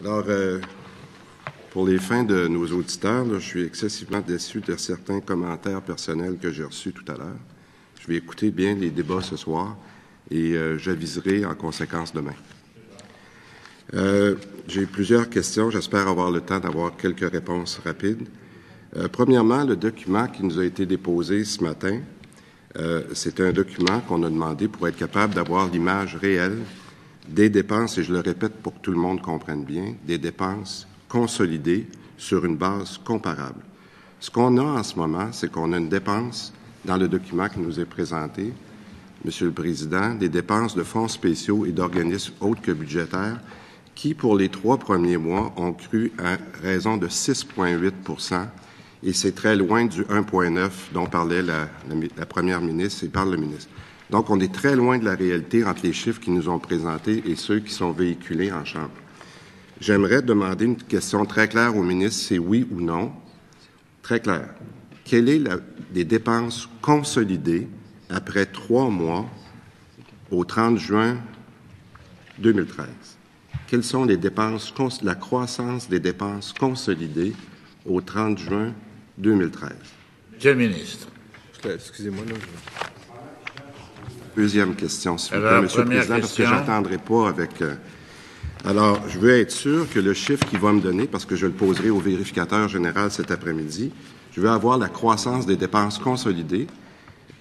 Alors, pour les fins de nos auditeurs, là, je suis excessivement déçu de certains commentaires personnels que j'ai reçus tout à l'heure. Je vais écouter bien les débats ce soir et j'aviserai en conséquence demain. J'ai plusieurs questions. J'espère avoir le temps d'avoir quelques réponses rapides. Premièrement, le document qui nous a été déposé ce matin, c'est un document qu'on a demandé pour être capable d'avoir l'image réelle des dépenses, et je le répète pour que tout le monde comprenne bien, des dépenses consolidées sur une base comparable. Ce qu'on a en ce moment, c'est qu'on a une dépense dans le document qui nous est présenté, Monsieur le Président, des dépenses de fonds spéciaux et d'organismes autres que budgétaires qui, pour les 3 premiers mois, ont cru à raison de 6,8 % et c'est très loin du 1,9 dont parlait la Première ministre et parle le ministre. Donc, on est très loin de la réalité entre les chiffres qui nous ont présentés et ceux qui sont véhiculés en Chambre. J'aimerais demander une question très claire au ministre, c'est oui ou non, très clair. Quelle est les dépenses consolidées après 3 mois au 30 juin 2013? Quelles sont les dépenses, la croissance des dépenses consolidées au 30 juin 2013? Monsieur le ministre. Excusez-moi, là. Deuxième question, s'il vous plaît, Monsieur le Président, parce que je n'attendrai pas avec... Alors, je veux être sûr que le chiffre qu'il va me donner, parce que je le poserai au vérificateur général cet après-midi, je veux avoir la croissance des dépenses consolidées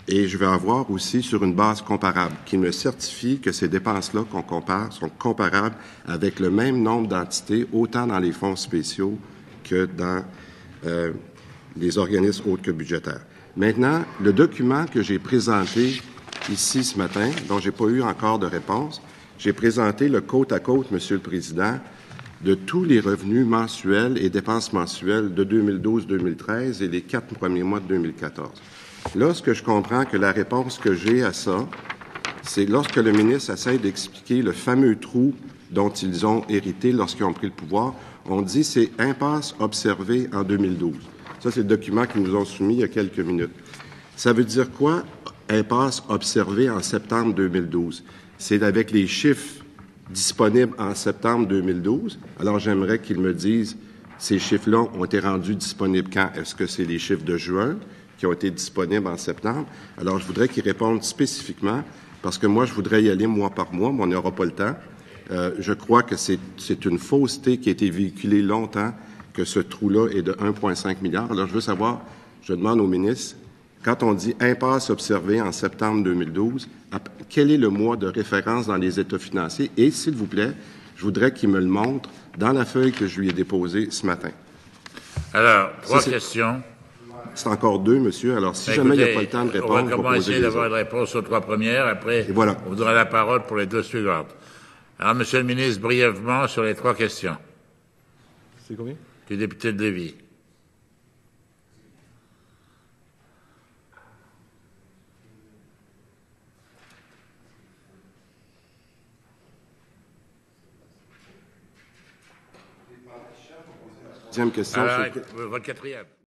et je veux avoir aussi sur une base comparable, qui me certifie que ces dépenses-là qu'on compare sont comparables avec le même nombre d'entités, autant dans les fonds spéciaux que dans les organismes autres que budgétaires. Maintenant, le document que j'ai présenté ici ce matin, dont je n'ai pas eu encore de réponse, j'ai présenté le côte à côte, Monsieur le Président, de tous les revenus mensuels et dépenses mensuelles de 2012-2013 et les 4 premiers mois de 2014. Là, ce que je comprends que la réponse que j'ai à ça, c'est lorsque le ministre essaie d'expliquer le fameux trou dont ils ont hérité lorsqu'ils ont pris le pouvoir, on dit c'est impasse observée en 2012. Ça, c'est le document qu'ils nous ont soumis il y a quelques minutes. Ça veut dire quoi, impasse observée en septembre 2012? C'est avec les chiffres disponibles en septembre 2012. Alors, j'aimerais qu'ils me disent ces chiffres-là ont été rendus disponibles quand? Est-ce que c'est les chiffres de juin qui ont été disponibles en septembre? Alors, je voudrais qu'ils répondent spécifiquement, parce que moi, je voudrais y aller mois par mois, mais on n'aura pas le temps. Je crois que c'est une fausseté qui a été véhiculée longtemps, que ce trou-là est de 1,5 milliard. Alors, je veux savoir, je demande au ministre, quand on dit impasse observée en septembre 2012, quel est le mois de référence dans les états financiers? Et, s'il vous plaît, je voudrais qu'il me le montre dans la feuille que je lui ai déposée ce matin. Alors, 3 questions. C'est encore 2, monsieur. Alors, si jamais il n'y a pas le temps de répondre, on va commencer d'avoir une réponse aux 3 premières. Après, voilà. On vous donnera la parole pour les 2 suivantes. Alors, Monsieur le ministre, brièvement sur les 3 questions. C'est combien? Du député de Lévis. Deuxième question. Alors, votre 4e.